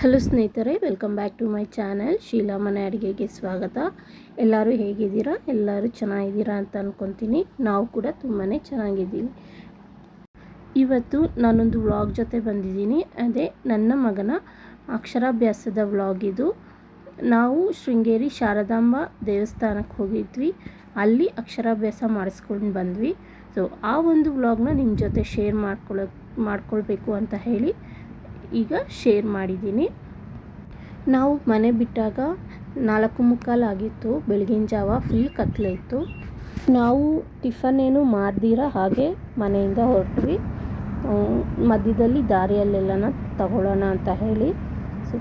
Hello ಸ್ನೇಹಿತರೆ, welcome back to my channel. Sheela ಮನೆ ಅಡುಗೆಗೆ ಸ್ವಾಗತ. ಎಲ್ಲರೂ ಹೇಗಿದ್ದೀರಾ? ಎಲ್ಲರೂ ಚೆನ್ನಾಗಿದ್ದೀರಾ ಅಂತ ಅಂದ್ಕೊತೀನಿ. ನಾವು ಕೂಡ ತುಂಬಾ ಚೆನ್ನಾಗಿದ್ದೀವಿ. ಇವತ್ತು ನಾನೊಂದು ವ್ಲಾಗ್ ಜೊತೆ ಬಂದಿದ್ದೀನಿ. ಅದೇ ನನ್ನ ಮಗನ ಅಕ್ಷರಾಭ್ಯಾಸದ ವ್ಲಾಗ್ ಇದು. ನಾವು ಶೃಂಗೇರಿ ಶಾರದಾಂಬ ದೇವಸ್ಥಾನಕ್ಕೆ ಹೋಗಿದ್ವಿ. ಅಲ್ಲಿ ಅಕ್ಷರಾಭ್ಯಾಸ ಮಾಡಿಸ್ಕೊಂಡು ಬಂದ್ವಿ. ಸೊ ಆ ಒಂದು ವ್ಲಾಗ್ನ ನಿಮ್ಮ ಜೊತೆ ಶೇರ್ ಮಾಡ್ಕೊಳ್ಬೇಕು ಅಂತ ಹೇಳಿ ಈಗ ಶೇರ್ ಮಾಡಿದ್ದೀನಿ. ನಾವು ಮನೆ ಬಿಟ್ಟಾಗ 4:45 ಆಗಿತ್ತು. ಬೆಳಗಿನ ಜಾವ ಫುಲ್ ಕತ್ಲೆ ಇತ್ತು. ನಾವು ಟಿಫನ್ ಏನು ಮಾಡ್ದಿರ ಹಾಗೆ ಮನೆಯಿಂದ ಹೊರಟ್ವಿ. ಮಧ್ಯದಲ್ಲಿ ದಾರಿಯಲ್ಲೆಲ್ಲನ ತಗೊಳ್ಳೋಣ ಅಂತ ಹೇಳಿ. ಸೊ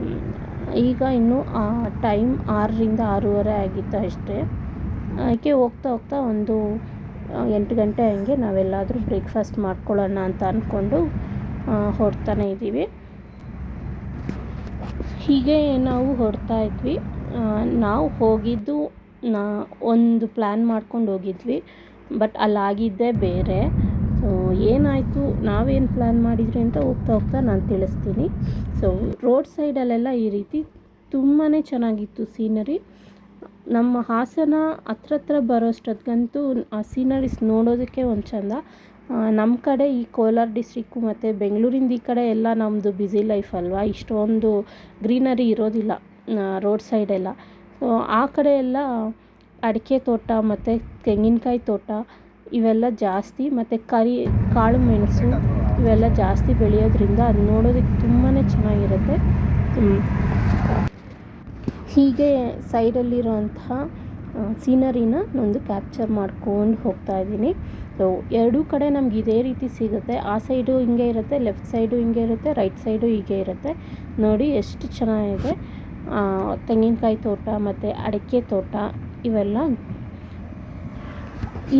ಈಗ ಇನ್ನೂ ಟೈಮ್ 6ರಿಂದ 6:30 ಆಗಿತ್ತು ಅಷ್ಟೇ. ಅದಕ್ಕೆ ಹೋಗ್ತಾ ಹೋಗ್ತಾ ಒಂದು 8 ಗಂಟೆ ಹಂಗೆ ನಾವೆಲ್ಲಾದರೂ ಬ್ರೇಕ್ಫಾಸ್ಟ್ ಮಾಡ್ಕೊಳ್ಳೋಣ ಅಂತ ಅಂದ್ಕೊಂಡು ಹೊರಡ್ತಾನೆ ಇದ್ದೀವಿ. ಹೀಗೆ ನಾವು ಹೊರಡ್ತಾ ಇದ್ವಿ. ನಾವು ಹೋಗಿದ್ದು ಒಂದು ಪ್ಲ್ಯಾನ್ ಮಾಡ್ಕೊಂಡು ಹೋಗಿದ್ವಿ, ಬಟ್ ಅಲ್ಲಾಗಿದ್ದೇ ಬೇರೆ. ಸೊ ಏನಾಯಿತು, ನಾವೇನು ಪ್ಲ್ಯಾನ್ ಮಾಡಿದ್ವಿ ಅಂತ ಹೋಗ್ತಾ ಹೋಗ್ತಾ ನಾನು ತಿಳಿಸ್ತೀನಿ. ಸೊ ರೋಡ್ ಸೈಡಲ್ಲೆಲ್ಲ ಈ ರೀತಿ ತುಂಬಾ ಚೆನ್ನಾಗಿತ್ತು ಸೀನರಿ. ನಮ್ಮ ಹಾಸನ ಹತ್ರ ಬರೋಷ್ಟೊತ್ತಿಗಂತೂ ಆ ಸೀನರೀಸ್ ನೋಡೋದಕ್ಕೆ ಒಂದು ಚೆಂದ. ನಮ್ಮ ಕಡೆ ಈ ಕೋಲಾರ ಡಿಸ್ಟ್ರಿಕ್ಕು ಮತ್ತು ಬೆಂಗಳೂರಿಂದ ಈ ಕಡೆ ಎಲ್ಲ ನಮ್ಮದು ಬ್ಯುಸಿ ಲೈಫ್ ಅಲ್ವಾ, ಇಷ್ಟೊಂದು ಗ್ರೀನರಿ ಇರೋದಿಲ್ಲ ರೋಡ್ ಸೈಡೆಲ್ಲ. ಸೊ ಆ ಕಡೆ ಎಲ್ಲ ಅಡಿಕೆ ತೋಟ ಮತ್ತು ತೆಂಗಿನಕಾಯಿ ತೋಟ ಇವೆಲ್ಲ ಜಾಸ್ತಿ, ಮತ್ತು ಕಾಳು ಮೆಣಸು ಇವೆಲ್ಲ ಜಾಸ್ತಿ ಬೆಳೆಯೋದ್ರಿಂದ ಅದು ನೋಡೋದಕ್ಕೆ ತುಂಬಾ ಚೆನ್ನಾಗಿರುತ್ತೆ. ಹೀಗೆ ಸೈಡಲ್ಲಿರೋಂತಹ ಸೀನರಿನ ಒಂದು ಕ್ಯಾಪ್ಚರ್ ಮಾಡ್ಕೊಂಡು ಹೋಗ್ತಾ ಇದ್ದೀನಿ. ಸೊ ಎರಡೂ ಕಡೆ ನಮ್ಗೆ ಇದೇ ರೀತಿ ಸಿಗುತ್ತೆ. ಆ ಸೈಡು ಹಿಂಗೆ ಇರುತ್ತೆ, ಲೆಫ್ಟ್ ಸೈಡು ಹಿಂಗೆ ಇರುತ್ತೆ, ರೈಟ್ ಸೈಡು ಹೀಗೆ ಇರುತ್ತೆ. ನೋಡಿ ಎಷ್ಟು ಚೆನ್ನಾಗಿದೆ. ತೆಂಗಿನಕಾಯಿ ತೋಟ ಮತ್ತು ಅಡಿಕೆ ತೋಟ ಇವೆಲ್ಲ.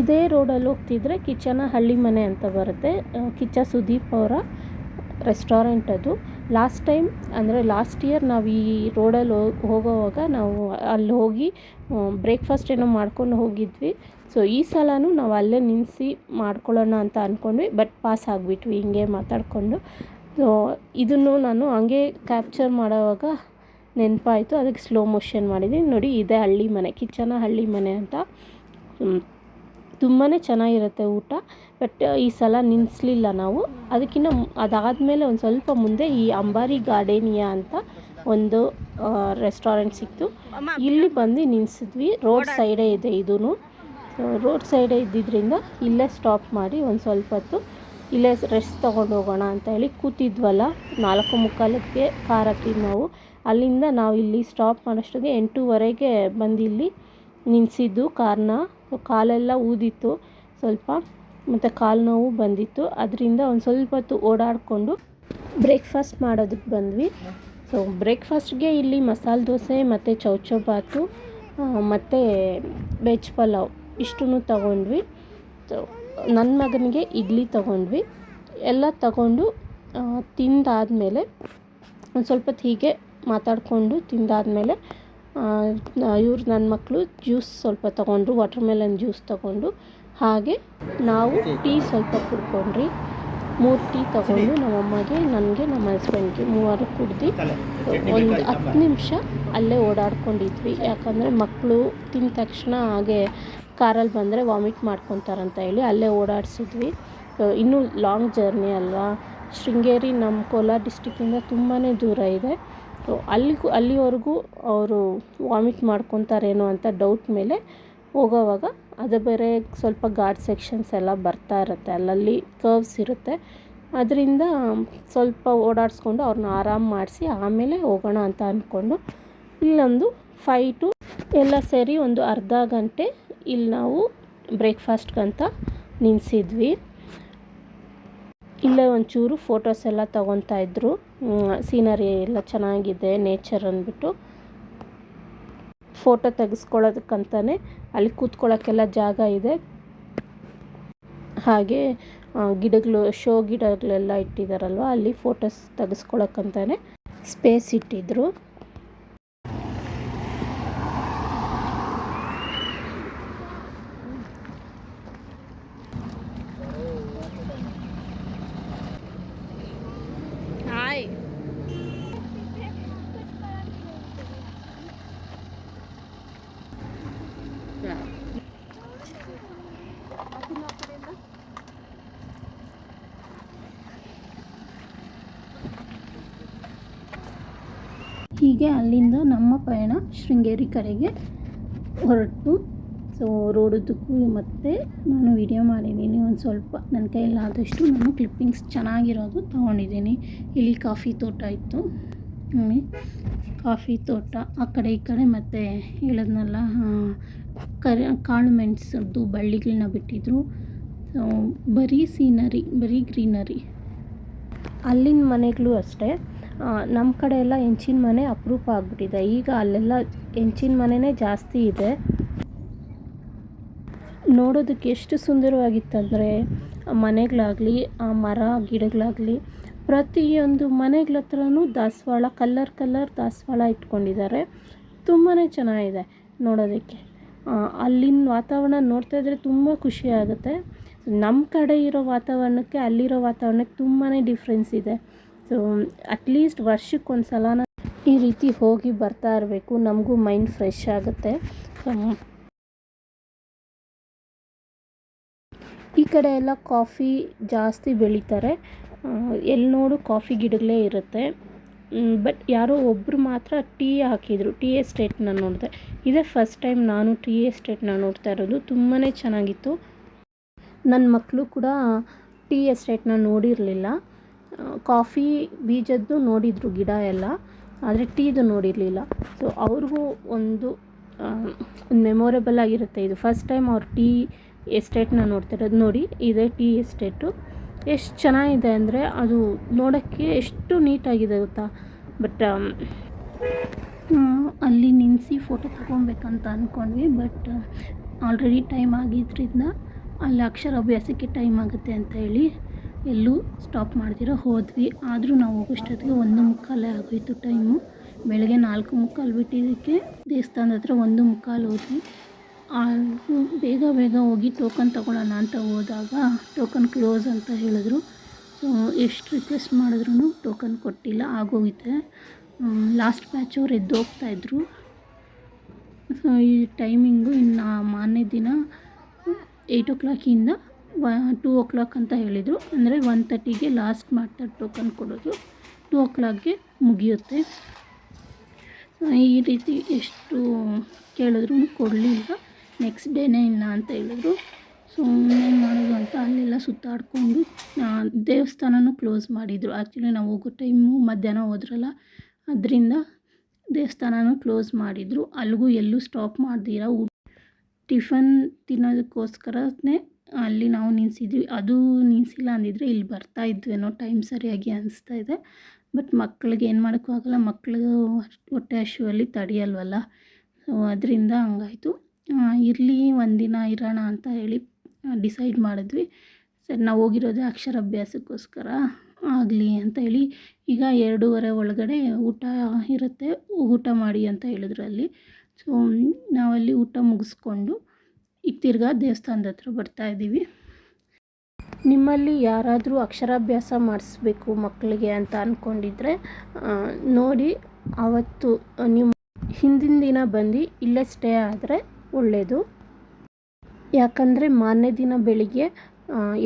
ಇದೇ ರೋಡಲ್ಲಿ ಹೋಗ್ತಿದ್ರೆ ಕಿಚ್ಚನಹಳ್ಳಿ ಮನೆ ಅಂತ ಬರುತ್ತೆ. ಕಿಚ್ಚ ಸುದೀಪ್ ಅವರ ರೆಸ್ಟೋರೆಂಟ್ ಅದು. ಲಾಸ್ಟ್ ಟೈಮ್ ಅಂದರೆ ಲಾಸ್ಟ್ ಇಯರ್ ನಾವು ಈ ರೋಡಲ್ಲಿ ಹೋಗೋವಾಗ ನಾವು ಅಲ್ಲಿ ಹೋಗಿ ಬ್ರೇಕ್ಫಾಸ್ಟ್ ಏನೋ ಮಾಡ್ಕೊಂಡು ಹೋಗಿದ್ವಿ. ಸೊ ಈ ಸಲನೂ ನಾವು ಅಲ್ಲೇ ನಿಲ್ಲಿಸಿ ಮಾಡ್ಕೊಳ್ಳೋಣ ಅಂತ ಅಂದ್ಕೊಂಡ್ವಿ, ಬಟ್ ಪಾಸ್ ಆಗಿಬಿಟ್ವಿ ಹಿಂಗೆ ಮಾತಾಡಿಕೊಂಡು. ಸೊ ಇದನ್ನು ನಾನು ಹಂಗೆ ಕ್ಯಾಪ್ಚರ್ ಮಾಡೋವಾಗ ನೆನಪಾಯಿತು, ಅದಕ್ಕೆ ಸ್ಲೋ ಮೋಷನ್ ಮಾಡಿದ್ದೀನಿ. ನೋಡಿ, ಇದೇ ಹಳ್ಳಿ ಮನೆ, ಕಿಚ್ಚನಹಳ್ಳಿ ಮನೆ ಅಂತ. ತುಂಬಾ ಚೆನ್ನಾಗಿರುತ್ತೆ ಊಟ. ಬಟ್ ಈ ಸಲ ನಿಲ್ಲಿಸಲಿಲ್ಲ ನಾವು. ಅದಾದಮೇಲೆ ಒಂದು ಸ್ವಲ್ಪ ಮುಂದೆ ಈ ಅಂಬಾರಿ ಗಾರ್ಡೇನಿಯಾ ಅಂತ ಒಂದು ರೆಸ್ಟೋರೆಂಟ್ ಸಿಕ್ತು. ಇಲ್ಲಿ ಬಂದು ನಿಲ್ಲಿಸಿದ್ವಿ. ರೋಡ್ ಸೈಡೇ ಇದೆ ಇದೂ. ರೋಡ್ ಸೈಡೇ ಇದ್ದಿದ್ದರಿಂದ ಇಲ್ಲೇ ಸ್ಟಾಪ್ ಮಾಡಿ ಒಂದು ಸ್ವಲ್ಪ ಹೊತ್ತು ಇಲ್ಲೇ ರೆಸ್ಟ್ ತೊಗೊಂಡು ಹೋಗೋಣ ಅಂತ ಹೇಳಿ ಕೂತಿದ್ವಲ್ಲ. 4:45ಕ್ಕೆ ಕಾರ್ ಹಾಕಿದ್ದು ನಾವು. ಅಲ್ಲಿಂದ ನಾವು ಇಲ್ಲಿ ಸ್ಟಾಪ್ ಮಾಡೋಷ್ಟೊತ್ತಿಗೆ 8:30ಗೆ ಬಂದು ಇಲ್ಲಿ ನಿಲ್ಲಿಸಿದ್ದು ಕಾರ್ನ. ಕಾಲೆಲ್ಲ ಊದಿತ್ತು ಸ್ವಲ್ಪ, ಮತ್ತು ಕಾಲು ನೋವು ಬಂದಿತ್ತು. ಅದರಿಂದ ಒಂದು ಸ್ವಲ್ಪ ಹೊತ್ತು ಓಡಾಡಿಕೊಂಡು ಬ್ರೇಕ್ಫಾಸ್ಟ್ ಮಾಡೋದಕ್ಕೆ ಬಂದ್ವಿ. ಸೊ ಬ್ರೇಕ್ಫಾಸ್ಟ್ಗೆ ಇಲ್ಲಿ ಮಸಾಲೆ ದೋಸೆ ಮತ್ತು ಚೌಚೌಬಾತು ಮತ್ತು ವೆಜ್ ಪಲಾವ್ ಇಷ್ಟನ್ನು ತಗೊಂಡ್ವಿ. ಸೊ ನನ್ನ ಮಗನಿಗೆ ಇಡ್ಲಿ ತಗೊಂಡ್ವಿ. ಎಲ್ಲ ತಗೊಂಡು ತಿಂದಾದಮೇಲೆ ಒಂದು ಸ್ವಲ್ಪ ಹೊತ್ತು ಹೀಗೆ ಮಾತಾಡಿಕೊಂಡು ತಿಂದಾದಮೇಲೆ ನನ್ನ ಮಕ್ಕಳು ಜ್ಯೂಸ್ ಸ್ವಲ್ಪ ತೊಗೊಂಡ್ರು, ವಾಟರ್ಮೆಲನ್ ಜ್ಯೂಸ್ ತೊಗೊಂಡು. ಹಾಗೆ ನಾವು ಟೀ ಸ್ವಲ್ಪ ಕುಡ್ಕೊಂಡ್ರಿ. 3 ಟೀ ತೊಗೊಂಡು ನಮ್ಮಮ್ಮಗೆ, ನನಗೆ, ನಮ್ಮ ಹಸ್ಬೆಂಡ್ಗೆ 3 ಕುಡ್ದು ಒಂದು 10 ನಿಮಿಷ ಅಲ್ಲೇ ಓಡಾಡ್ಕೊಂಡಿದ್ವಿ. ಯಾಕಂದರೆ ಮಕ್ಕಳು ತಿಂದ ತಕ್ಷಣ ಹಾಗೆ ಕಾರಲ್ಲಿ ಬಂದರೆ ವಾಮಿಟ್ ಮಾಡ್ಕೊತಾರಂತ ಹೇಳಿ ಅಲ್ಲೇ ಓಡಾಡಿಸಿದ್ವಿ. ಇನ್ನೂ ಲಾಂಗ್ ಜರ್ನಿ ಅಲ್ವಾ. ಶೃಂಗೇರಿ ನಮ್ಮ ಕೋಲಾರ ಡಿಸ್ಟಿಕ್ಕಿಂದ ತುಂಬಾ ದೂರ ಇದೆ. ಸೊ ಅಲ್ಲಿವರೆಗೂ ಅವರು ವಾಮಿಟ್ ಮಾಡ್ಕೊತಾರೇನೋ ಅಂತ ಡೌಟ್ ಮೇಲೆ ಹೋಗೋವಾಗ, ಅದು ಬೇರೆ ಸ್ವಲ್ಪ ಘಾಟ್ ಸೆಕ್ಷನ್ಸ್ ಎಲ್ಲ ಬರ್ತಾ ಇರುತ್ತೆ, ಅಲ್ಲಲ್ಲಿ ಕರ್ವ್ಸ್ ಇರುತ್ತೆ. ಅದರಿಂದ ಸ್ವಲ್ಪ ಓಡಾಡಿಸ್ಕೊಂಡು ಅವ್ರನ್ನ ಆರಾಮ ಮಾಡಿಸಿ ಆಮೇಲೆ ಹೋಗೋಣ ಅಂತ ಅಂದ್ಕೊಂಡು ಇಲ್ಲೊಂದು 5 to ಎಲ್ಲ ಸೇರಿ ಒಂದು ಅರ್ಧ ಗಂಟೆ ಇಲ್ಲಿ ನಾವು ಬ್ರೇಕ್ಫಾಸ್ಟ್ಗಂತ ನಿಲ್ಲಿಸಿದ್ವಿ. ಇಲ್ಲೇ ಒಂಚೂರು ಫೋಟೋಸ್ ಎಲ್ಲ ತೊಗೊತಾ ಇದ್ರು. ಸೀನರಿ ಎಲ್ಲ ಚೆನ್ನಾಗಿದೆ, ನೇಚರ್ ಅಂದ್ಬಿಟ್ಟು ಫೋಟೋ ತೆಗೆಸ್ಕೊಳ್ಳೋದಕ್ಕಂತಲೇ ಅಲ್ಲಿ ಕೂತ್ಕೊಳ್ಳೋಕ್ಕೆಲ್ಲ ಜಾಗ ಇದೆ. ಹಾಗೆ ಗಿಡಗಳು, ಶೋ ಗಿಡಗಳೆಲ್ಲ ಇಟ್ಟಿದ್ದಾರಲ್ವ, ಅಲ್ಲಿ ಫೋಟೋಸ್ ತೆಗೆಸ್ಕೊಳ್ಳೋಕ್ಕಂತಲೇ ಸ್ಪೇಸ್ ಇಟ್ಟಿದ್ರು. ಹಾಯ್ ಹೀಗೆ ಅಲ್ಲಿಂದ ನಮ್ಮ ಪಯಣ ಶೃಂಗೇರಿ ಕಡೆಗೆ ಹೊರಟು. ಸೊ ರೋಡುದ್ದಕ್ಕೂ ಮತ್ತು ನಾನು ವಿಡಿಯೋ ಮಾಡಿದ್ದೀನಿ. ಒಂದು ಸ್ವಲ್ಪ ನನ್ನ ಕೈಲಾದಷ್ಟು ನಾನು ಕ್ಲಿಪ್ಪಿಂಗ್ಸ್ ಚೆನ್ನಾಗಿರೋದು ತೊಗೊಂಡಿದ್ದೀನಿ. ಇಲ್ಲಿ ಕಾಫಿ ತೋಟ ಇತ್ತು, ಕಾಫಿ ತೋಟ ಆ ಕಡೆ ಈ ಕಡೆ, ಮತ್ತು ಹೇಳಿದ್ನಲ್ಲ ಕಾಳು ಮೆಣಸದ್ದು ಬಳ್ಳಿಗಳನ್ನ ಬಿಟ್ಟಿದ್ರು. ಬರೀ ಸೀನರಿ, ಬರೀ ಗ್ರೀನರಿ. ಅಲ್ಲಿನ ಮನೆಗಳು ಅಷ್ಟೇ, ನಮ್ಮ ಕಡೆ ಎಲ್ಲ ಹೆಂಚಿನ ಮನೆ ಅಪರೂಪ ಆಗಿಬಿಟ್ಟಿದೆ. ಈಗ ಅಲ್ಲೆಲ್ಲ ಹೆಂಚಿನ ಮನೆಯೇ ಜಾಸ್ತಿ ಇದೆ. ನೋಡೋದಕ್ಕೆ ಎಷ್ಟು ಸುಂದರವಾಗಿತ್ತಂದರೆ ಮನೆಗಳಾಗಲಿ, ಆ ಮರ ಗಿಡಗಳಾಗಲಿ, ಪ್ರತಿಯೊಂದು ಮನೆಗಳ ಹತ್ರನೂ ದಾಸವಾಳ, ಕಲರ್ ದಾಸವಾಳ ಇಟ್ಕೊಂಡಿದ್ದಾರೆ. ತುಂಬಾ ಚೆನ್ನಾಗಿದೆ ನೋಡೋದಕ್ಕೆ. ಅಲ್ಲಿನ ವಾತಾವರಣ ನೋಡ್ತಾ ಇದ್ದರೆ ತುಂಬ ಖುಷಿ ಆಗುತ್ತೆ. ನಮ್ಮ ಕಡೆ ಇರೋ ವಾತಾವರಣಕ್ಕೆ ಅಲ್ಲಿರೋ ವಾತಾವರಣಕ್ಕೆ ತುಂಬಾ ಡಿಫ್ರೆನ್ಸ್ ಇದೆ. ಸೊ ಅಟ್ಲೀಸ್ಟ್ ವರ್ಷಕ್ಕೊಂದು ಸಲ ಈ ರೀತಿ ಹೋಗಿ ಬರ್ತಾ ಇರಬೇಕು, ನಮಗೂ ಮೈಂಡ್ ಫ್ರೆಶ್ ಆಗುತ್ತೆ. ಈ ಕಡೆ ಎಲ್ಲ ಕಾಫಿ ಜಾಸ್ತಿ ಬೆಳೀತಾರೆ, ಎಲ್ಲಿ ನೋಡು ಕಾಫಿ ಗಿಡಗಳೇ ಇರುತ್ತೆ. ಬಟ್ ಯಾರೋ ಒಬ್ಬರು ಮಾತ್ರ ಟೀ ಹಾಕಿದರು, ಟೀ ಎಸ್ಟೇಟ್ನ ನೋಡಿದೆ. ಇದೇ ಫಸ್ಟ್ ಟೈಮ್ ನಾನು ಟೀ ಎಸ್ಟೇಟ್ನ ನೋಡ್ತಾ ಇರೋದು. ತುಂಬಾ ಚೆನ್ನಾಗಿತ್ತು. ನನ್ನ ಮಕ್ಕಳು ಕೂಡ ಟೀ ಎಸ್ಟೇಟ್ನ ನೋಡಿರಲಿಲ್ಲ. ಕಾಫಿ ಬೀಜದ್ದು ನೋಡಿದರು ಗಿಡ ಎಲ್ಲ, ಆದರೆ ಟೀದು ನೋಡಿರಲಿಲ್ಲ. ಸೊ ಅವ್ರಿಗೂ ಒಂದು ಮೆಮೊರೇಬಲ್ ಆಗಿರುತ್ತೆ. ಇದು ಫಸ್ಟ್ ಟೈಮ್ ಅವ್ರು ಟೀ ಎಸ್ಟೇಟ್ನ ನೋಡ್ತಿರೋದು. ನೋಡಿ, ಇದೇ ಟೀ ಎಸ್ಟೇಟು. ಎಷ್ಟು ಚೆನ್ನಾಗಿದೆ ಅಂದರೆ ಅದು ನೋಡೋಕ್ಕೆ ಎಷ್ಟು ನೀಟಾಗಿದೆ ಗೊತ್ತಾ. ಬಟ್ ಅಲ್ಲಿ ನಿಲ್ಲಿಸಿ ಫೋಟೋ ತಗೊಬೇಕಂತ ಅಂದ್ಕೊಂಡ್ವಿ. ಬಟ್ ಆಲ್ರೆಡಿ ಟೈಮ್ ಆಗಿದ್ದರಿಂದ ಅಲ್ಲಿ ಅಕ್ಷರಾಭ್ಯಾಸಕ್ಕೆ ಟೈಮ್ ಆಗುತ್ತೆ ಅಂತ ಹೇಳಿ ಎಲ್ಲೂ ಸ್ಟಾಪ್ ಮಾಡ್ದಿರೋ ಹೋದ್ವಿ. ಆದರೂ ನಾವು ಹೋಗೋಷ್ಟೊತ್ತಿಗೆ 1:45 ಆಗೋಯಿತು ಟೈಮು. ಬೆಳಗ್ಗೆ 4:45 ಬಿಟ್ಟಿದ್ದಕ್ಕೆ ದೇವಸ್ಥಾನದ ಹತ್ರ 1:45 ಹೋದ್ವಿ. ಅದು ಬೇಗ ಹೋಗಿ ಟೋಕನ್ ತೊಗೊಳ್ಳೋಣ ಅಂತ ಹೋದಾಗ ಟೋಕನ್ ಕ್ಲೋಸ್ ಅಂತ ಹೇಳಿದ್ರು. ಸೊ ಎಷ್ಟು ರಿಕ್ವೆಸ್ಟ್ ಮಾಡಿದ್ರೂ ಟೋಕನ್ ಕೊಟ್ಟಿಲ್ಲ, ಆಗೋಗಿದೆ. ಲಾಸ್ಟ್ ಬ್ಯಾಚ್ ಅವ್ರು ಎದ್ದು ಹೋಗ್ತಾಯಿದ್ರು. ಸೊ ಈ ಟೈಮಿಂಗು ಇನ್ನು ಮಾರನೇ ದಿನ 8 o'clock-ಇಂದ 2 o'clock ಅಂತ ಹೇಳಿದರು. ಅಂದರೆ 1:30ಗೆ ಲಾಸ್ಟ್ ಮಾಡ್ತಾರೆ ಟೋಕನ್ ಕೊಡೋದು, 2 o'clock-ಗೆ ಮುಗಿಯುತ್ತೆ. ಈ ರೀತಿ ಎಷ್ಟು ಕೇಳಿದ್ರು ಕೊಡಲಿಲ್ಲ. ನೆಕ್ಸ್ಟ್ ಡೇನೇ ಇಲ್ಲ ಅಂತ ಹೇಳಿದ್ರು. ಸೊ ಏನು ಮಾಡೋದು ಅಂತ ಅಲ್ಲೆಲ್ಲ ಸುತ್ತಾಡಿಕೊಂಡು ದೇವಸ್ಥಾನನೂ ಕ್ಲೋಸ್ ಮಾಡಿದರು. ಆ್ಯಕ್ಚುಲಿ ನಾವು ಹೋಗೋ ಟೈಮು ಮಧ್ಯಾಹ್ನ ಹೋದ್ರಲ್ಲ, ಅದರಿಂದ ದೇವಸ್ಥಾನನೂ ಕ್ಲೋಸ್ ಮಾಡಿದರು. ಅಲ್ಲಿಗೂ ಎಲ್ಲೂ ಸ್ಟಾಪ್ ಮಾಡ್ದಿರ ಟಿಫನ್ ತಿನ್ನೋದಕ್ಕೋಸ್ಕರನೇ ಅಲ್ಲಿ ನಾವು ನಿಲ್ಲಿಸಿದ್ವಿ. ಅದು ನಿಲ್ಲಿಸಿಲ್ಲ ಅಂದಿದ್ರೆ ಇಲ್ಲಿ ಬರ್ತಾ ಇದ್ವೇನೋ ಟೈಮ್ ಸರಿಯಾಗಿ ಅನಿಸ್ತಾ ಇದೆ. ಬಟ್ ಮಕ್ಕಳಿಗೆ ಏನು ಮಾಡೋಕ್ಕೂ ಆಗೋಲ್ಲ, ಮಕ್ಕಳಿಗೆ ಹೊಟ್ಟೆ ಹಸಿವಲ್ಲಿ ತಡೆಯಲ್ವಲ್ಲ. ಸೊ ಅದರಿಂದ ಹಂಗಾಯಿತು. ಇರಲಿ ಒಂದಿನ ಇರೋಣ ಅಂತ ಹೇಳಿ ಡಿಸೈಡ್ ಮಾಡಿದ್ವಿ. ಸರಿ, ನಾವು ಹೋಗಿರೋದೇ ಅಕ್ಷರಾಭ್ಯಾಸಕ್ಕೋಸ್ಕರ, ಆಗಲಿ ಅಂತ ಹೇಳಿ. ಈಗ 2:30 ಒಳಗಡೆ ಊಟ ಇರುತ್ತೆ, ಊಟ ಮಾಡಿ ಅಂತ ಹೇಳಿದ್ರು ಅಲ್ಲಿ. ಸೊ ನಾವಲ್ಲಿ ಊಟ ಮುಗಿಸ್ಕೊಂಡು ಈಗ ತಿರ್ಗಾ ದೇವಸ್ಥಾನದ ಹತ್ರ ಬರ್ತಾಯಿದ್ದೀವಿ. ನಿಮ್ಮಲ್ಲಿ ಯಾರಾದರೂ ಅಕ್ಷರಾಭ್ಯಾಸ ಮಾಡಿಸ್ಬೇಕು ಮಕ್ಕಳಿಗೆ ಅಂತ ಅಂದ್ಕೊಂಡಿದ್ರೆ ನೋಡಿ, ಆವತ್ತು ನೀವು ಹಿಂದಿನ ದಿನ ಬಂದು ಇಲ್ಲೇ ಸ್ಟೇ ಆದರೆ ಒಳ್ಳೆಯದು. ಯಾಕಂದರೆ ಮಾರನೇ ದಿನ ಬೆಳಿಗ್ಗೆ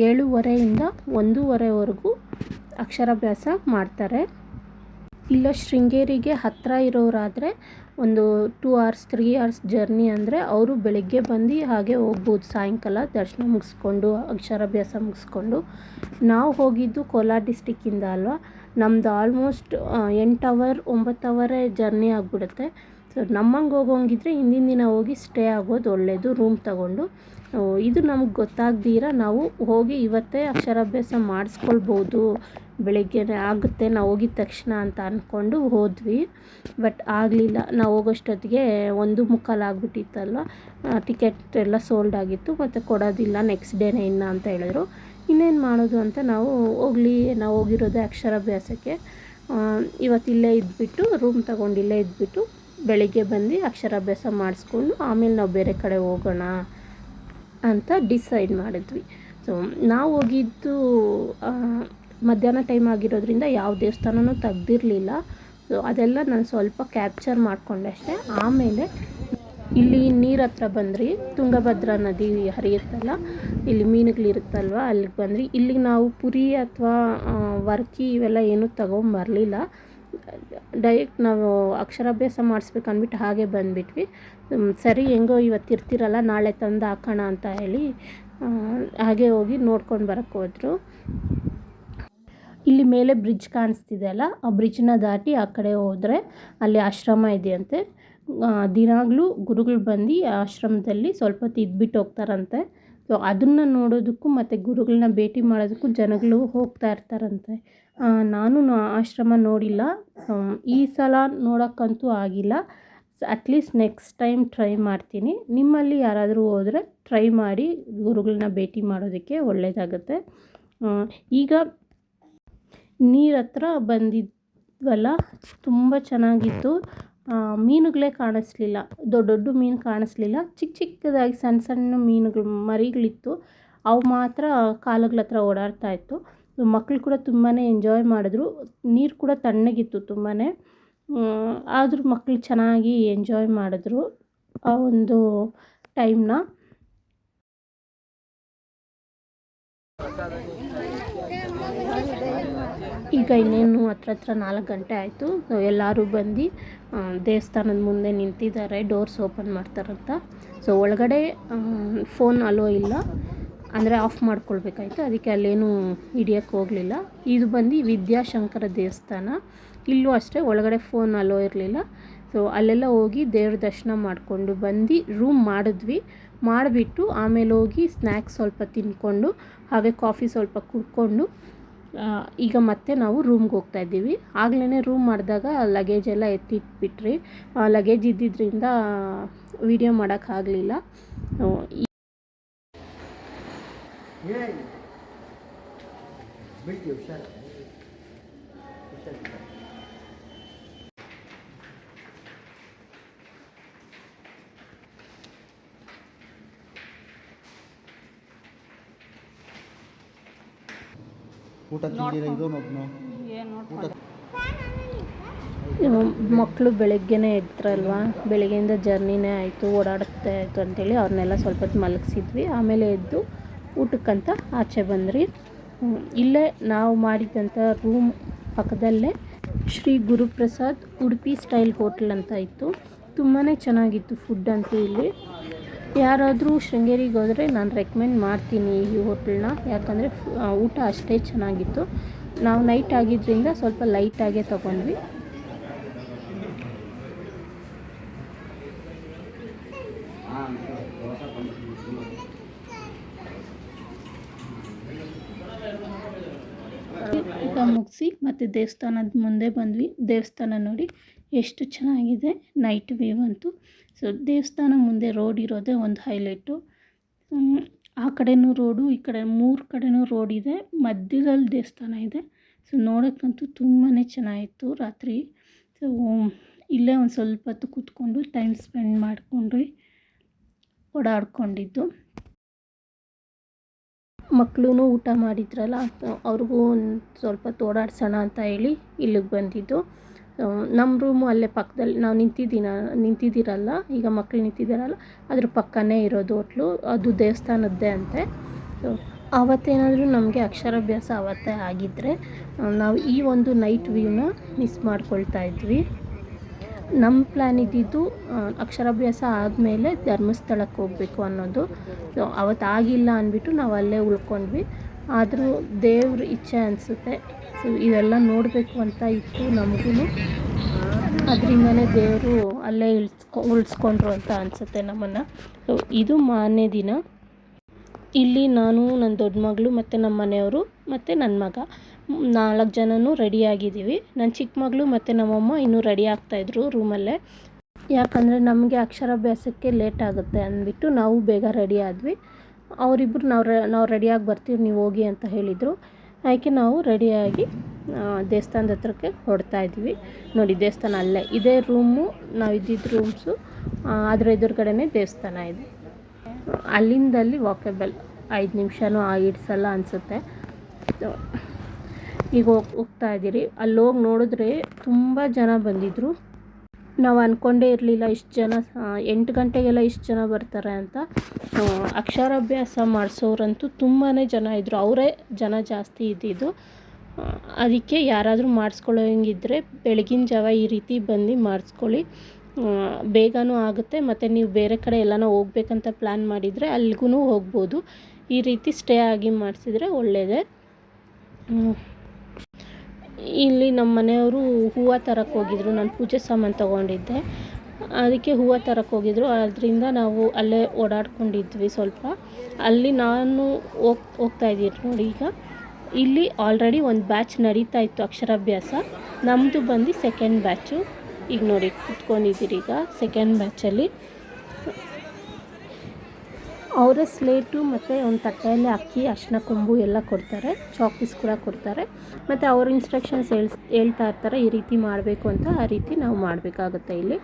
7:30ಇಂದ 1:30ವರೆಗೂ ಅಕ್ಷರಾಭ್ಯಾಸ ಮಾಡ್ತಾರೆ. ಇಲ್ಲ ಶೃಂಗೇರಿಗೆ ಹತ್ತಿರ ಇರೋರಾದರೆ ಒಂದು 2 hours 3 hours ಜರ್ನಿ ಅಂದರೆ ಅವರು ಬೆಳಗ್ಗೆ ಬಂದು ಹಾಗೆ ಹೋಗ್ಬೋದು, ಸಾಯಂಕಾಲ ದರ್ಶನ ಮುಗಿಸ್ಕೊಂಡು ಅಕ್ಷರಾಭ್ಯಾಸ ಮುಗಿಸ್ಕೊಂಡು. ನಾವು ಹೋಗಿದ್ದು ಕೋಲಾರ ಡಿಸ್ಟಿಕ್ಕಿಂದ ಅಲ್ವಾ, ನಮ್ಮದು ಆಲ್ಮೋಸ್ಟ್ 8 hour 9 hour ಜರ್ನಿ ಆಗಿಬಿಡುತ್ತೆ. ಸೊ ನಮ್ಮಂಗೆ ಹೋಗೋಂಗಿದ್ರೆ ಹಿಂದಿನ ದಿನ ಹೋಗಿ ಸ್ಟೇ ಆಗೋದು ಒಳ್ಳೆಯದು, ರೂಮ್ ತಗೊಂಡು. ಇದು ನಮಗೆ ಗೊತ್ತಾಗ್ದಿರ ನಾವು ಹೋಗಿ ಇವತ್ತೇ ಅಕ್ಷರಾಭ್ಯಾಸ ಮಾಡಿಸ್ಕೊಳ್ಬೋದು, ಬೆಳಗ್ಗೆ ಆಗುತ್ತೆ ನಾವು ಹೋಗಿದ ತಕ್ಷಣ ಅಂತ ಅಂದ್ಕೊಂಡು ಹೋದ್ವಿ. ಬಟ್ ಆಗಲಿಲ್ಲ. ನಾವು ಹೋಗೋಷ್ಟೊತ್ತಿಗೆ 1:45 ಆಗಿಬಿಟ್ಟಿತ್ತಲ್ವ, ಟಿಕೆಟ್ ಎಲ್ಲ ಸೋಲ್ಡ್ ಆಗಿತ್ತು, ಮತ್ತು ಕೊಡೋದಿಲ್ಲ ನೆಕ್ಸ್ಟ್ ಡೇನೇ ಇನ್ನು ಅಂತ ಹೇಳಿದ್ರು. ಇನ್ನೇನು ಮಾಡೋದು ಅಂತ ನಾವು ನಾವು ಹೋಗಿರೋದೇ ಅಕ್ಷರಾಭ್ಯಾಸಕ್ಕೆ. ಇವತ್ತು ಇಲ್ಲೇ ಇದ್ಬಿಟ್ಟು ರೂಮ್ ತಗೊಂಡು ಇಲ್ಲೇ ಇದ್ಬಿಟ್ಟು ಬೆಳಿಗ್ಗೆ ಬಂದು ಅಕ್ಷರಾಭ್ಯಾಸ ಮಾಡಿಸ್ಕೊಂಡು ಆಮೇಲೆ ನಾವು ಬೇರೆ ಕಡೆ ಹೋಗೋಣ ಅಂತ ಡಿಸೈಡ್ ಮಾಡಿದ್ವಿ. ಸೊ ನಾವು ಹೋಗಿದ್ದು ಮಧ್ಯಾಹ್ನ ಟೈಮ್ ಆಗಿರೋದ್ರಿಂದ ಯಾವ ದೇವಸ್ಥಾನನೂ ತೆಗ್ದಿರಲಿಲ್ಲ. ಸೊ ಅದೆಲ್ಲ ನಾನು ಸ್ವಲ್ಪ ಕ್ಯಾಪ್ಚರ್ ಮಾಡಿಕೊಂಡೆ ಅಷ್ಟೇ. ಆಮೇಲೆ ಇಲ್ಲಿ ನೀರ ಹತ್ರ ಬಂದ್ರಿ, ತುಂಗಭದ್ರಾ ನದಿ ಹರಿಯುತ್ತಲ್ಲ, ಇಲ್ಲಿ ಮೀನುಗಳಿರುತ್ತಲ್ವ ಅಲ್ಲಿಗೆ ಬಂದ್ರಿ. ಇಲ್ಲಿಗೆ ನಾವು ಪುರಿ ಅಥವಾ ವರ್ಕಿ ಇವೆಲ್ಲ ಏನೂ ತೊಗೊಂಬರಲಿಲ್ಲ. ಡೈರೆಕ್ಟ್ ನಾವು ಅಕ್ಷರಾಭ್ಯಾಸ ಮಾಡಿಸ್ಬೇಕು ಅಂದ್ಬಿಟ್ಟು ಹಾಗೆ ಬಂದುಬಿಟ್ವಿ. ಸರಿ ಹೆಂಗೋ ಇವತ್ತು ಇರ್ತಿರಲ್ಲ, ನಾಳೆ ತಂದು ಹಾಕೋಣ ಅಂತ ಹೇಳಿ ಹಾಗೆ ಹೋಗಿ ನೋಡ್ಕೊಂಡು ಬರೋಕ್ಕೆ ಹೋದ್ರು. ಇಲ್ಲಿ ಮೇಲೆ ಬ್ರಿಡ್ಜ್ ಕಾಣಿಸ್ತಿದೆ ಅಲ್ಲ, ಆ ಬ್ರಿಡ್ಜ್ನ ದಾಟಿ ಆ ಕಡೆ ಹೋದರೆ ಅಲ್ಲಿ ಆಶ್ರಮ ಇದೆಯಂತೆ. ದಿನಾಗಲೂ ಗುರುಗಳು ಬಂದು ಆಶ್ರಮದಲ್ಲಿ ಸ್ವಲ್ಪ ಹೊತ್ತು ಇದ್ಬಿಟ್ಟು ಹೋಗ್ತಾರಂತೆ. ಸೊ ಅದನ್ನು ನೋಡೋದಕ್ಕೂ ಮತ್ತು ಗುರುಗಳನ್ನ ಭೇಟಿ ಮಾಡೋದಕ್ಕೂ ಜನಗಳು ಹೋಗ್ತಾ ಇರ್ತಾರಂತೆ. ನಾನು ಆಶ್ರಮ ನೋಡಿಲ್ಲ, ಈ ಸಲ ನೋಡೋಕ್ಕಂತೂ ಆಗಿಲ್ಲ. ಅಟ್ಲೀಸ್ಟ್ ನೆಕ್ಸ್ಟ್ ಟೈಮ್ ಟ್ರೈ ಮಾಡ್ತೀನಿ. ನಿಮ್ಮಲ್ಲಿ ಯಾರಾದರೂ ಹೋದರೆ ಟ್ರೈ ಮಾಡಿ, ಗುರುಗಳನ್ನ ಭೇಟಿ ಮಾಡೋದಕ್ಕೆ ಒಳ್ಳೆಯದಾಗುತ್ತೆ. ಈಗ ನೀರ ಹತ್ರ ಬಂದಿದ್ವಲ್ಲ, ತುಂಬ ಚೆನ್ನಾಗಿತ್ತು. ಮೀನುಗಳೇ ಕಾಣಿಸ್ಲಿಲ್ಲ, ದೊಡ್ಡ ದೊಡ್ಡ ಮೀನು ಕಾಣಿಸ್ಲಿಲ್ಲ. ಚಿಕ್ಕ ಚಿಕ್ಕದಾಗಿ ಸಣ್ಣ ಸಣ್ಣ ಮೀನುಗಳು ಮರಿಗಳಿತ್ತು, ಅವು ಮಾತ್ರ ಕಾಲುಗಳ ಹತ್ರ ಓಡಾಡ್ತಾಯಿತ್ತು. ಮಕ್ಕಳು ಕೂಡ ತುಂಬಾ ಎಂಜಾಯ್ ಮಾಡಿದ್ರು. ನೀರು ಕೂಡ ತಣ್ಣಗಿತ್ತು ತುಂಬಾ, ಆದರೂ ಮಕ್ಕಳು ಚೆನ್ನಾಗಿ ಎಂಜಾಯ್ ಮಾಡಿದ್ರು ಆ ಒಂದು ಟೈಮ್ನ. ಈಗ ಇನ್ನೇನು ಹತ್ರ 4 ಗಂಟೆ ಆಯಿತು. ಎಲ್ಲರೂ ಬಂದು ದೇವಸ್ಥಾನದ ಮುಂದೆ ನಿಂತಿದ್ದಾರೆ, ಡೋರ್ಸ್ ಓಪನ್ ಮಾಡ್ತಾರಂತ. ಸೊ ಒಳಗಡೆ ಫೋನ್ ಅಲೋ ಇಲ್ಲ, ಅಂದರೆ ಆಫ್ ಮಾಡ್ಕೊಳ್ಬೇಕಾಯ್ತು. ಅದಕ್ಕೆ ಅಲ್ಲೇನೂ ಹಿಡಿಯೋಕ್ಕೆ ಹೋಗಲಿಲ್ಲ. ಇದು ಬಂದು ವಿದ್ಯಾಶಂಕರ ದೇವಸ್ಥಾನ. ಇಲ್ಲೂ ಅಷ್ಟೇ ಒಳಗಡೆ ಫೋನ್ ಅಲೋ ಇರಲಿಲ್ಲ. ಸೊ ಅಲ್ಲೆಲ್ಲ ಹೋಗಿ ದೇವ್ರ ದರ್ಶನ ಮಾಡಿಕೊಂಡು ಬಂದು ರೂಮ್ ಮಾಡಿಬಿಟ್ಟು ಆಮೇಲೆ ಹೋಗಿ ಸ್ನ್ಯಾಕ್ಸ್ ಸ್ವಲ್ಪ ತಿಂದ್ಕೊಂಡು ಹಾಗೆ ಕಾಫಿ ಸ್ವಲ್ಪ ಕುಡ್ಕೊಂಡು ಈಗ ಮತ್ತೆ ನಾವು ರೂಮ್ಗೆ ಹೋಗ್ತಾ ಇದ್ದೀವಿ. ಆಗಲೇ ರೂಮ್ ಮಾಡಿದಾಗ ಲಗೇಜ್ ಎಲ್ಲ ಎತ್ತಿಟ್ಬಿಟ್ರಿ. ಲಗೇಜ್ ಇದ್ದಿದ್ದರಿಂದ ವಿಡಿಯೋ ಮಾಡೋಕ್ಕಾಗಲಿಲ್ಲ. ಊಟ ತಿಂದಿರ ಮಕ್ಕಳು ಬೆಳಗ್ಗೆನೇ ಎದ್ರಲ್ವಾ, ಬೆಳಗ್ಗೆಯಿಂದ ಜರ್ನಿನೇ ಆಯಿತು, ಓಡಾಡುತ್ತೆ ಆಯಿತು ಅಂತೇಳಿ ಅವ್ರನ್ನೆಲ್ಲ ಸ್ವಲ್ಪ ಹೊತ್ತು ಮಲಗಿಸಿದ್ವಿ. ಆಮೇಲೆ ಎದ್ದು ಊಟಕ್ಕಂತ ಆಚೆ ಬಂದ್ರಿ. ಇಲ್ಲೇ ನಾವು ಮಾಡಿದಂಥ ರೂಮ್ ಪಕ್ಕದಲ್ಲೇ ಶ್ರೀ ಗುರುಪ್ರಸಾದ್ ಉಡುಪಿ ಸ್ಟೈಲ್ ಹೋಟೆಲ್ ಅಂತ ಇತ್ತು. ತುಂಬಾ ಚೆನ್ನಾಗಿತ್ತು ಫುಡ್ ಅಂತೂ. ಇಲ್ಲಿ ಯಾರಾದರೂ ಶೃಂಗೇರಿಗೆ ಹೋದರೆ ನಾನು ರೆಕಮೆಂಡ್ ಮಾಡ್ತೀನಿ ಈ ಹೋಟೆಲ್ನ, ಯಾಕಂದರೆ ಊಟ ಅಷ್ಟೇ ಚೆನ್ನಾಗಿತ್ತು. ನಾವು ನೈಟ್ ಆಗಿದ್ದರಿಂದ ಸ್ವಲ್ಪ ಲೈಟಾಗೇ ತೊಗೊಂಡ್ವಿ. ಊಟ ಮುಗಿಸಿ ಮತ್ತು ದೇವಸ್ಥಾನದ ಮುಂದೆ ಬಂದ್ವಿ. ದೇವಸ್ಥಾನ ನೋಡಿ ಎಷ್ಟು ಚೆನ್ನಾಗಿದೆ, ನೈಟ್ ವ್ಯೂ ಅಂತೂ. ಸೊ ದೇವಸ್ಥಾನ ಮುಂದೆ ರೋಡ್ ಇರೋದೇ ಒಂದು ಹೈಲೈಟು. ಆ ಕಡೆನೂ ರೋಡು, ಈ ಕಡೆ 3 ಕಡೆನೂ ರೋಡ್ ಇದೆ, ಮಧ್ಯದಲ್ಲಿ ದೇವಸ್ಥಾನ ಇದೆ. ಸೊ ನೋಡೋಕ್ಕಂತೂ ತುಂಬಾ ಚೆನ್ನಾಗಿತ್ತು ರಾತ್ರಿ. ಸೊ ಇಲ್ಲೇ ಒಂದು ಸ್ವಲ್ಪ ಹೊತ್ತು ಕೂತ್ಕೊಂಡು ಟೈಮ್ ಸ್ಪೆಂಡ್ ಮಾಡಿಕೊಂಡು ಓಡಾಡ್ಕೊಂಡಿದ್ದು. ಮಕ್ಕಳು ಊಟ ಮಾಡಿದ್ರಲ್ಲ, ಅವ್ರಿಗೂ ಒಂದು ಸ್ವಲ್ಪ ಓಡಾಡ್ಸೋಣ ಅಂತ ಹೇಳಿ ಇಲ್ಲಿಗೆ ಬಂದಿದ್ದು. ನಮ್ಮ ರೂಮು ಅಲ್ಲೇ ಪಕ್ಕದಲ್ಲಿ, ನಾವು ನಿಂತಿದ್ದೀರಲ್ಲ, ಈಗ ಮಕ್ಕಳು ನಿಂತಿದ್ದಾರಲ್ಲ, ಅದ್ರ ಪಕ್ಕನೇ ಇರೋದು ಹೋಟ್ಲು. ಅದು ದೇವಸ್ಥಾನದ್ದೇ ಅಂತೆ. ಸೊ ಆವತ್ತೇನಾದರೂ ನಮಗೆ ಅಕ್ಷರಾಭ್ಯಾಸ ಆವತ್ತೇ ಆಗಿದ್ದರೆ ನಾವು ಈ ಒಂದು ನೈಟ್ ವ್ಯೂನ ಮಿಸ್ ಮಾಡ್ಕೊಳ್ತಾ ಇದ್ವಿ. ನಮ್ಮ ಪ್ಲ್ಯಾನ್ ಇದ್ದಿದ್ದು ಅಕ್ಷರಾಭ್ಯಾಸ ಆದಮೇಲೆ ಧರ್ಮಸ್ಥಳಕ್ಕೆ ಹೋಗಬೇಕು ಅನ್ನೋದು. ಸೊ ಅವತ್ತಾಗಿಲ್ಲ ಅಂದ್ಬಿಟ್ಟು ನಾವು ಅಲ್ಲೇ ಉಳ್ಕೊಂಡ್ವಿ. ಆದರೂ ದೇವ್ರ ಇಚ್ಛೆ ಅನಿಸುತ್ತೆ. ಸೊ ಇದೆಲ್ಲ ನೋಡಬೇಕು ಅಂತ ಇತ್ತು ನಮಗೂ, ಅದರಿಂದನೇ ದೇವರು ಅಲ್ಲೇ ಉಳಿಸ್ಕೊಂಡ್ರು ಅಂತ ಅನಿಸುತ್ತೆ ನಮ್ಮನ್ನು. ಸೊ ಇದು ಮಾರನೇ ದಿನ. ಇಲ್ಲಿ ನಾನು, ನನ್ನ ದೊಡ್ಡ ಮಗಳು ಮತ್ತು ನಮ್ಮ ಮನೆಯವರು ಮತ್ತು ನನ್ನ ಮಗ 4 ಜನನೂ ರೆಡಿಯಾಗಿದ್ದೀವಿ. ನನ್ನ ಚಿಕ್ಕ ಮಗಳು ಮತ್ತು ನಮ್ಮಮ್ಮ ಇನ್ನೂ ರೆಡಿ ಆಗ್ತಾಯಿದ್ರು ರೂಮಲ್ಲೇ. ಯಾಕಂದರೆ ನಮಗೆ ಅಕ್ಷರಾಭ್ಯಾಸಕ್ಕೆ ಲೇಟ್ ಆಗುತ್ತೆ ಅಂದ್ಬಿಟ್ಟು ನಾವು ಬೇಗ ರೆಡಿ ಆದ್ವಿ. ಅವರಿಬ್ಬರು ನಾವು ರೆಡಿಯಾಗಿ ಬರ್ತೀವಿ, ನೀವು ಹೋಗಿ ಅಂತ ಹೇಳಿದರು. ಅದಕ್ಕೆ ನಾವು ರೆಡಿಯಾಗಿ ದೇವಸ್ಥಾನದ ಹತ್ರಕ್ಕೆ ಹೊರಡ್ತಾ ಇದ್ವಿ. ನೋಡಿ ದೇವಸ್ಥಾನ ಅಲ್ಲೇ ಇದೇ ರೂಮು, ನಾವು ಇದ್ದಿದ್ದು ರೂಮ್ಸು, ಅದರ ಎದುರುಗಡೆನೇ ದೇವಸ್ಥಾನ ಇದೆ. ಅಲ್ಲಿಂದಲ್ಲಿ ವಾಕೇಬಲ್ 5 ನಿಮಿಷನೂ ಹಿಡ್ಸಲ್ಲ ಅನಿಸುತ್ತೆ. ಈಗ ಹೋಗ್ತಾ ಇದ್ದೀರಿ. ಅಲ್ಲೋಗಿ ನೋಡಿದ್ರೆ ತುಂಬ ಜನ ಬಂದಿದ್ದರು. ನಾವು ಅಂದ್ಕೊಂಡೇ ಇರಲಿಲ್ಲ ಇಷ್ಟು ಜನ 8 ಗಂಟೆಗೆಲ್ಲ ಇಷ್ಟು ಜನ ಬರ್ತಾರೆ ಅಂತ. ಅಕ್ಷರಾಭ್ಯಾಸ ಮಾಡಿಸೋರಂತೂ ತುಂಬಾ ಜನ ಇದ್ದರು, ಅವರೇ ಜನ ಜಾಸ್ತಿ ಇದ್ದಿದ್ದು. ಅದಕ್ಕೆ ಯಾರಾದರೂ ಮಾಡಿಸ್ಕೊಳ್ಳೋಂಗಿದ್ರೆ ಬೆಳಗಿನ ಜಾವ ಈ ರೀತಿ ಬಂದು ಮಾಡಿಸ್ಕೊಳ್ಳಿ, ಬೇಗನೂ ಆಗುತ್ತೆ. ಮತ್ತು ನೀವು ಬೇರೆ ಕಡೆ ಎಲ್ಲನೋ ಹೋಗ್ಬೇಕಂತ ಪ್ಲ್ಯಾನ್ ಮಾಡಿದರೆ ಅಲ್ಲಿಗೂ ಹೋಗ್ಬೋದು. ಈ ರೀತಿ ಸ್ಟೇ ಆಗಿ ಮಾಡಿಸಿದ್ರೆ ಒಳ್ಳೆಯದೇ. ಇಲ್ಲಿ ನಮ್ಮ ಮನೆಯವರು ಹೂವು ತರಕ್ಕೆ ಹೋಗಿದ್ರು, ನಾನು ಪೂಜೆ ಸಾಮಾನು ತೊಗೊಂಡಿದ್ದೆ, ಅದಕ್ಕೆ ಹೂವು ತರಕ್ಕೆ ಹೋಗಿದ್ರು. ಅದರಿಂದ ನಾವು ಅಲ್ಲೇ ಓಡಾಡ್ಕೊಂಡಿದ್ವಿ ಸ್ವಲ್ಪ. ಅಲ್ಲಿ ನಾನು ಹೋಗ್ತಾಯಿದ್ದೀನಿ ನೋಡಿ. ಈಗ ಇಲ್ಲಿ ಆಲ್ರೆಡಿ ಒಂದು ಬ್ಯಾಚ್ ನಡೀತಾ ಇತ್ತು ಅಕ್ಷರಾಭ್ಯಾಸ, ನಮ್ಮದು ಬಂದು ಸೆಕೆಂಡ್ ಬ್ಯಾಚು. ಈಗ ನೋಡಿ ಕುತ್ಕೊಂಡಿದ್ದೀರಿ ಈಗ ಸೆಕೆಂಡ್ ಬ್ಯಾಚಲ್ಲಿ. ಅವರೇ ಸ್ಲೇಟು ಮತ್ತು ಒಂದು ತಟ್ಟೆಯಲ್ಲಿ ಅಕ್ಕಿ, ಅರಿಶಿನ ಕೊಂಬು ಎಲ್ಲ ಕೊಡ್ತಾರೆ, ಚಾಕ್ ಪೀಸ್ ಕೂಡ ಕೊಡ್ತಾರೆ. ಮತ್ತು ಅವ್ರ ಇನ್ಸ್ಟ್ರಕ್ಷನ್ಸ್ ಹೇಳ್ತಾ ಇರ್ತಾರೆ ಈ ರೀತಿ ಮಾಡಬೇಕು ಅಂತ. ಆ ರೀತಿ ನಾವು ಮಾಡಬೇಕಾಗುತ್ತೆ ಇಲ್ಲಿ.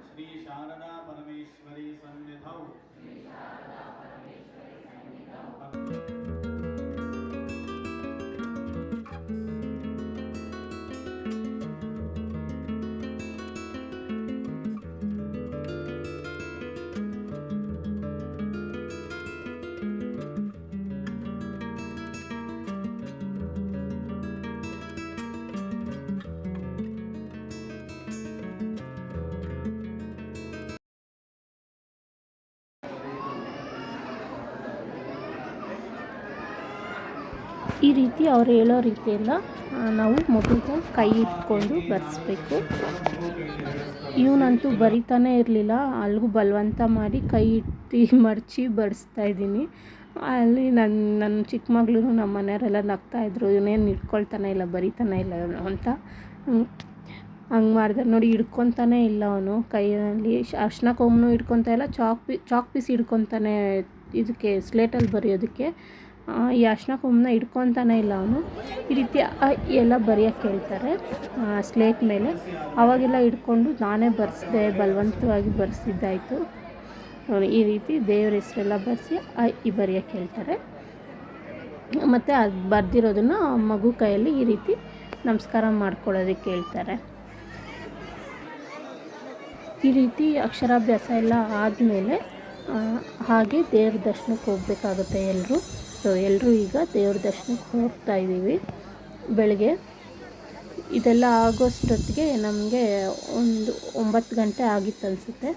ಶ್ರೀ ಶಾರದಾ ಪರಮೇಶ್ವರಿ ಸನ್ನಿಧೌ ಈ ರೀತಿ ಅವ್ರು ಹೇಳೋ ರೀತಿಯೆಲ್ಲ ನಾವು ಮಗುಗೆ ಕೈ ಇಟ್ಕೊಂಡು ಬರೆಸ್ಬೇಕು. ಇವನಂತೂ ಬರಿತಾನೇ ಇರಲಿಲ್ಲ, ಅಲ್ಲಿಗೂ ಬಲವಂತ ಮಾಡಿ ಕೈ ಇಟ್ಟು ಮಡಚಿ ಬರೆಸ್ತಾಯಿದ್ದೀನಿ. ಅಲ್ಲಿ ನನ್ನ ಚಿಕ್ಕ ಮಗಳು ನಮ್ಮ ಮನೆಯವರೆಲ್ಲ ನಗ್ತಾಯಿದ್ರು, ಇವನೇನು ಇಟ್ಕೊಳ್ತಾನೆ ಇಲ್ಲ, ಬರಿತಾನೆ ಇಲ್ಲ ಅಂತ. ಹಂಗೆ ಮಾಡಿದೆ ನೋಡಿ, ಹಿಡ್ಕೊತಾನೆ ಇಲ್ಲ ಅವನು ಕೈಯಲ್ಲಿ. ಅರಿಶಿನ ಕೊಂಬು ಹಿಡ್ಕೊತಾ ಇಲ್ಲ, ಚಾಕ್ ಪೀಸ್ ಹಿಡ್ಕೊತಾನೆ ಇದಕ್ಕೆ ಸ್ಲೇಟಲ್ಲಿ ಬರೆಯೋದಕ್ಕೆ. ಈ ಅರಿಶಿನ ಕೊಂಬನ್ನ ಹಿಡ್ಕೊತಾನೆ ಇಲ್ಲ ಅವನು. ಈ ರೀತಿ ಎಲ್ಲ ಬರೆಯೋಕ್ಕೆ ಹೇಳ್ತಾರೆ ಸ್ಲೇಟ್ ಮೇಲೆ. ಅವಾಗೆಲ್ಲ ಹಿಡ್ಕೊಂಡು ನಾನೇ ಬರೆಸ್ದೆ, ಬಲವಂತವಾಗಿ ಬರೆಸಿದ್ದಾಯಿತು. ಈ ರೀತಿ ದೇವ್ರ ಹೆಸರೆಲ್ಲ ಬರೆಸಿ ಈ ಬರೆಯೋಕ್ಕೆ ಹೇಳ್ತಾರೆ. ಮತ್ತು ಅದು ಬರೆದಿರೋದನ್ನು ಮಗು ಕೈಯಲ್ಲಿ ಈ ರೀತಿ ನಮಸ್ಕಾರ ಮಾಡ್ಕೊಳ್ಳೋದಕ್ಕೆ ಹೇಳ್ತಾರೆ. ಈ ರೀತಿ ಅಕ್ಷರಾಭ್ಯಾಸ ಎಲ್ಲ ಆದಮೇಲೆ ಹಾಗೆ ದೇವ್ರ ದರ್ಶನಕ್ಕೆ ಹೋಗಬೇಕಾಗುತ್ತೆ ಎಲ್ಲರೂ. ಸೊ ಎಲ್ಲರೂ ಈಗ ದೇವ್ರ ದರ್ಶನಕ್ಕೆ ಹೋಗ್ತಾ ಇದ್ದೀವಿ. ಬೆಳಗ್ಗೆ ಇದೆಲ್ಲ ಆಗೋಷ್ಟೊತ್ತಿಗೆ ನಮಗೆ ಒಂದು 9 ಗಂಟೆ ಆಗಿತ್ತು ಅನಿಸುತ್ತೆ.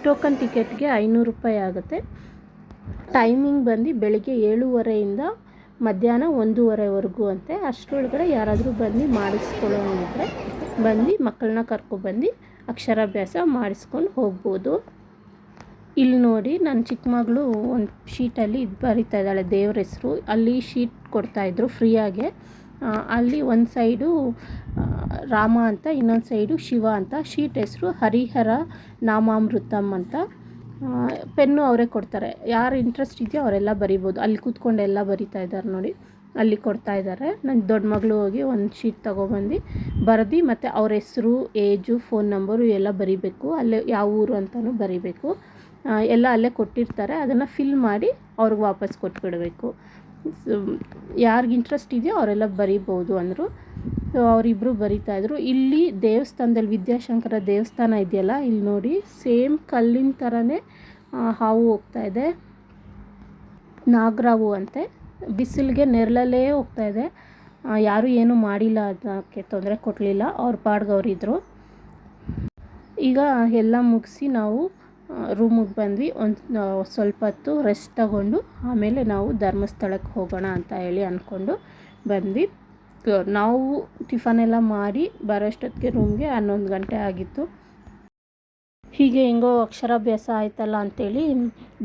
ಟೋಕನ್ ಟಿಕೆಟ್ಗೆ 500 ರೂಪಾಯಿ ಆಗುತ್ತೆ. ಟೈಮಿಂಗ್ ಬಂದು ಬೆಳಿಗ್ಗೆ 7:30ಇಂದ ಮಧ್ಯಾಹ್ನ 1:30ವರೆಗೂ ಅಂತೆ. ಅಷ್ಟರೊಳಗಡೆ ಯಾರಾದರೂ ಬಂದು ಮಾಡಿಸ್ಕೊಳ್ಳೋಂಗಿದ್ರೆ ಬಂದು ಮಕ್ಕಳನ್ನ ಕರ್ಕೊಬಂದು ಅಕ್ಷರಾಭ್ಯಾಸ ಮಾಡಿಸ್ಕೊಂಡು ಹೋಗ್ಬೋದು. ಇಲ್ಲಿ ನೋಡಿ ನನ್ನ ಚಿಕ್ಕ ಮಗಳು ಒಂದು ಶೀಟಲ್ಲಿ ಇದು ಬರಿತಾ ಇದ್ದಾಳೆ ದೇವ್ರ ಹೆಸರು. ಅಲ್ಲಿ ಶೀಟ್ ಕೊಡ್ತಾಯಿದ್ರು ಫ್ರೀಯಾಗೆ. ಅಲ್ಲಿ ಒಂದು ಸೈಡು ರಾಮ ಅಂತ, ಇನ್ನೊಂದು ಸೈಡು ಶಿವ ಅಂತ. ಶೀಟ್ ಹೆಸರು ಹರಿಹರ ನಾಮಾಮೃತಮ್ ಅಂತ. ಪೆನ್ನು ಅವರೇ ಕೊಡ್ತಾರೆ, ಯಾರು ಇಂಟ್ರೆಸ್ಟ್ ಇದೆಯೋ ಅವರೆಲ್ಲ ಬರಿಬೋದು. ಅಲ್ಲಿ ಕೂತ್ಕೊಂಡು ಎಲ್ಲ ಬರಿತಾ ಇದ್ದಾರೆ ನೋಡಿ, ಅಲ್ಲಿ ಕೊಡ್ತಾ ಇದ್ದಾರೆ. ನನ್ನ ದೊಡ್ಡ ಮಗಳು ಹೋಗಿ ಒಂದು ಶೀಟ್ ತೊಗೊಬಂದು ಬರೆದು ಮತ್ತು ಅವ್ರ ಹೆಸರು, ಏಜು, ಫೋನ್ ನಂಬರು ಎಲ್ಲ ಬರಿಬೇಕು. ಅಲ್ಲೇ ಯಾವ ಊರು ಅಂತಲೂ ಬರಿಬೇಕು. ಎಲ್ಲ ಅಲ್ಲೇ ಕೊಟ್ಟಿರ್ತಾರೆ, ಅದನ್ನು ಫಿಲ್ ಮಾಡಿ ಅವ್ರಿಗೆ ವಾಪಸ್ ಕೊಟ್ಬಿಡಬೇಕು. ಯಾರಿಗೆ ಇಂಟ್ರೆಸ್ಟ್ ಇದೆಯೋ ಅವರೆಲ್ಲ ಬರಿಬೋದು ಅಂದರು. ಸೊ ಅವರಿಬ್ಬರು ಬರಿತಾಯಿದ್ರು. ಇಲ್ಲಿ ದೇವಸ್ಥಾನದಲ್ಲಿ ವಿದ್ಯಾಶಂಕರ ದೇವಸ್ಥಾನ ಇದೆಯಲ್ಲ, ಇಲ್ಲಿ ನೋಡಿ ಸೇಮ್ ಕಲ್ಲಿನ ಥರನೇ ಹಾವು ಹೋಗ್ತಾಯಿದೆ, ನಾಗರಾವು ಅಂತೆ. ಬಿಸಿಲಿಗೆ ನೆರಳಲ್ಲೇ ಹೋಗ್ತಾಯಿದೆ. ಯಾರೂ ಏನೂ ಮಾಡಿಲ್ಲ, ಅದಕ್ಕೆ ತೊಂದರೆ ಕೊಡಲಿಲ್ಲ, ಅವ್ರ ಪಾಡ್ಗೆ ಅವರಿದ್ದರು. ಈಗ ಎಲ್ಲ ಮುಗಿಸಿ ನಾವು ರೂಮಿಗೆ ಬಂದ್ವಿ. ಒಂದು ಸ್ವಲ್ಪ ಹೊತ್ತು ರೆಸ್ಟ್ ತಗೊಂಡು ಆಮೇಲೆ ನಾವು ಧರ್ಮಸ್ಥಳಕ್ಕೆ ಹೋಗೋಣ ಅಂತ ಹೇಳಿ ಅಂದ್ಕೊಂಡು ಬಂದ್ವಿ. ನಾವು ಟಿಫನೆಲ್ಲ ಮಾಡಿ ಬರೋಷ್ಟೊತ್ತಿಗೆ ರೂಮ್ಗೆ 11 ಗಂಟೆ ಆಗಿತ್ತು. ಹೀಗೆ ಹೆಂಗೋ ಅಕ್ಷರಾಭ್ಯಾಸ ಆಯ್ತಲ್ಲ ಅಂಥೇಳಿ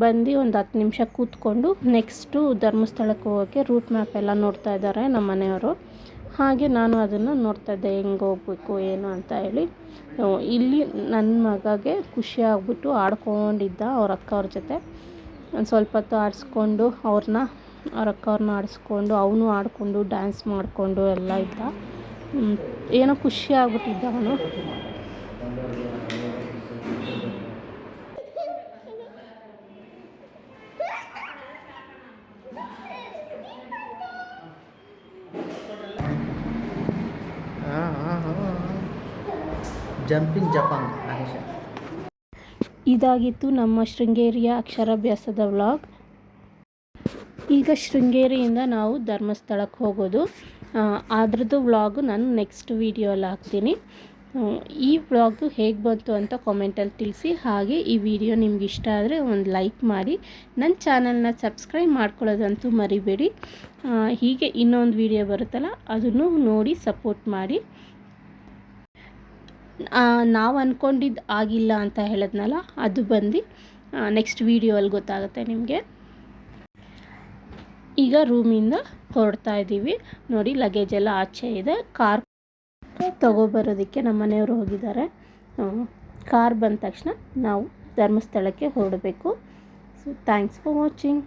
ಬಂದು ಒಂದು 10 ನಿಮಿಷ ಕೂತ್ಕೊಂಡು ನೆಕ್ಸ್ಟು ಧರ್ಮಸ್ಥಳಕ್ಕೆ ಹೋಗೋಕ್ಕೆ ರೂಟ್ ಮ್ಯಾಪ್ ಎಲ್ಲ ನೋಡ್ತಾ ಇದ್ದಾರೆ ನಮ್ಮ ಮನೆಯವರು. ಹಾಗೆ ನಾನು ಅದನ್ನು ನೋಡ್ತಾಯಿದ್ದೆ, ಹೆಂಗೆ ಹೋಗಬೇಕು ಏನು ಅಂತ ಹೇಳಿ. ಇಲ್ಲಿ ನನ್ನ ಮಗಗೆ ಖುಷಿ ಆಗ್ಬಿಟ್ಟು ಆಡ್ಕೊಂಡಿದ್ದ ಅವ್ರ ಅಕ್ಕ ಅವ್ರ ಜೊತೆ. ಒಂದು ಸ್ವಲ್ಪ ಹೊತ್ತು ಆಡಿಸ್ಕೊಂಡು ಅವ್ರ ಅಕ್ಕ ಅವ್ರನ್ನ ಆಡಿಸ್ಕೊಂಡು ಅವನು ಆಡಿಕೊಂಡು ಡ್ಯಾನ್ಸ್ ಮಾಡಿಕೊಂಡು ಎಲ್ಲ ಇದ್ದ. ಏನೋ ಖುಷಿ ಆಗ್ಬಿಟ್ಟಿದ್ದ ಅವನು. ಜಂಪಿಂಗ್ ಜಪಾಂಗ್ ಆದೇಶ. ಇದಾಗಿತ್ತು ನಮ್ಮ ಶೃಂಗೇರಿಯ ಅಕ್ಷರಾಭ್ಯಾಸದ ವ್ಲಾಗ್. ಈಗ ಶೃಂಗೇರಿಯಿಂದ ನಾವು ಧರ್ಮಸ್ಥಳಕ್ಕೆ ಹೋಗೋದು. ಅದ್ರದ್ದು ವ್ಲಾಗು ನಾನು ನೆಕ್ಸ್ಟ್ ವೀಡಿಯೋಲ್ಲಿ ಹಾಕ್ತೀನಿ. ಈ ವ್ಲಾಗು ಹೇಗೆ ಬಂತು ಅಂತ ಕಾಮೆಂಟಲ್ಲಿ ತಿಳಿಸಿ. ಹಾಗೆ ಈ ವಿಡಿಯೋ ನಿಮ್ಗೆ ಇಷ್ಟ ಆದರೆ ಒಂದು ಲೈಕ್ ಮಾಡಿ, ನನ್ನ ಚಾನಲ್ನ ಸಬ್ಸ್ಕ್ರೈಬ್ ಮಾಡ್ಕೊಳ್ಳೋದಂತೂ ಮರಿಬೇಡಿ. ಹೀಗೆ ಇನ್ನೊಂದು ವಿಡಿಯೋ ಬರುತ್ತಲ್ಲ ಅದನ್ನು ನೋಡಿ ಸಪೋರ್ಟ್ ಮಾಡಿ. ನಾವು ಅಂದ್ಕೊಂಡಿದ್ದು ಆಗಿಲ್ಲ ಅಂತ ಹೇಳಿದ್ನಲ್ಲ, ಅದು ಬಂದು ನೆಕ್ಸ್ಟ್ ವೀಡಿಯೋಲ್ಲಿ ಗೊತ್ತಾಗುತ್ತೆ ನಿಮಗೆ. ಈಗ ರೂಮಿಂದ ಹೊರಡ್ತಾ ಇದ್ದೀವಿ. ನೋಡಿ ಲಗೇಜ್ ಎಲ್ಲ ಆಚೆ ಇದೆ. ಕಾರ್ ತಗೊಬರೋದಕ್ಕೆ ನಮ್ಮ ಮನೆಯವರು ಹೋಗಿದ್ದಾರೆ. ಕಾರ್ ಬಂದ ತಕ್ಷಣ ನಾವು ಧರ್ಮಸ್ಥಳಕ್ಕೆ ಹೊರಡಬೇಕು. So thanks for watching.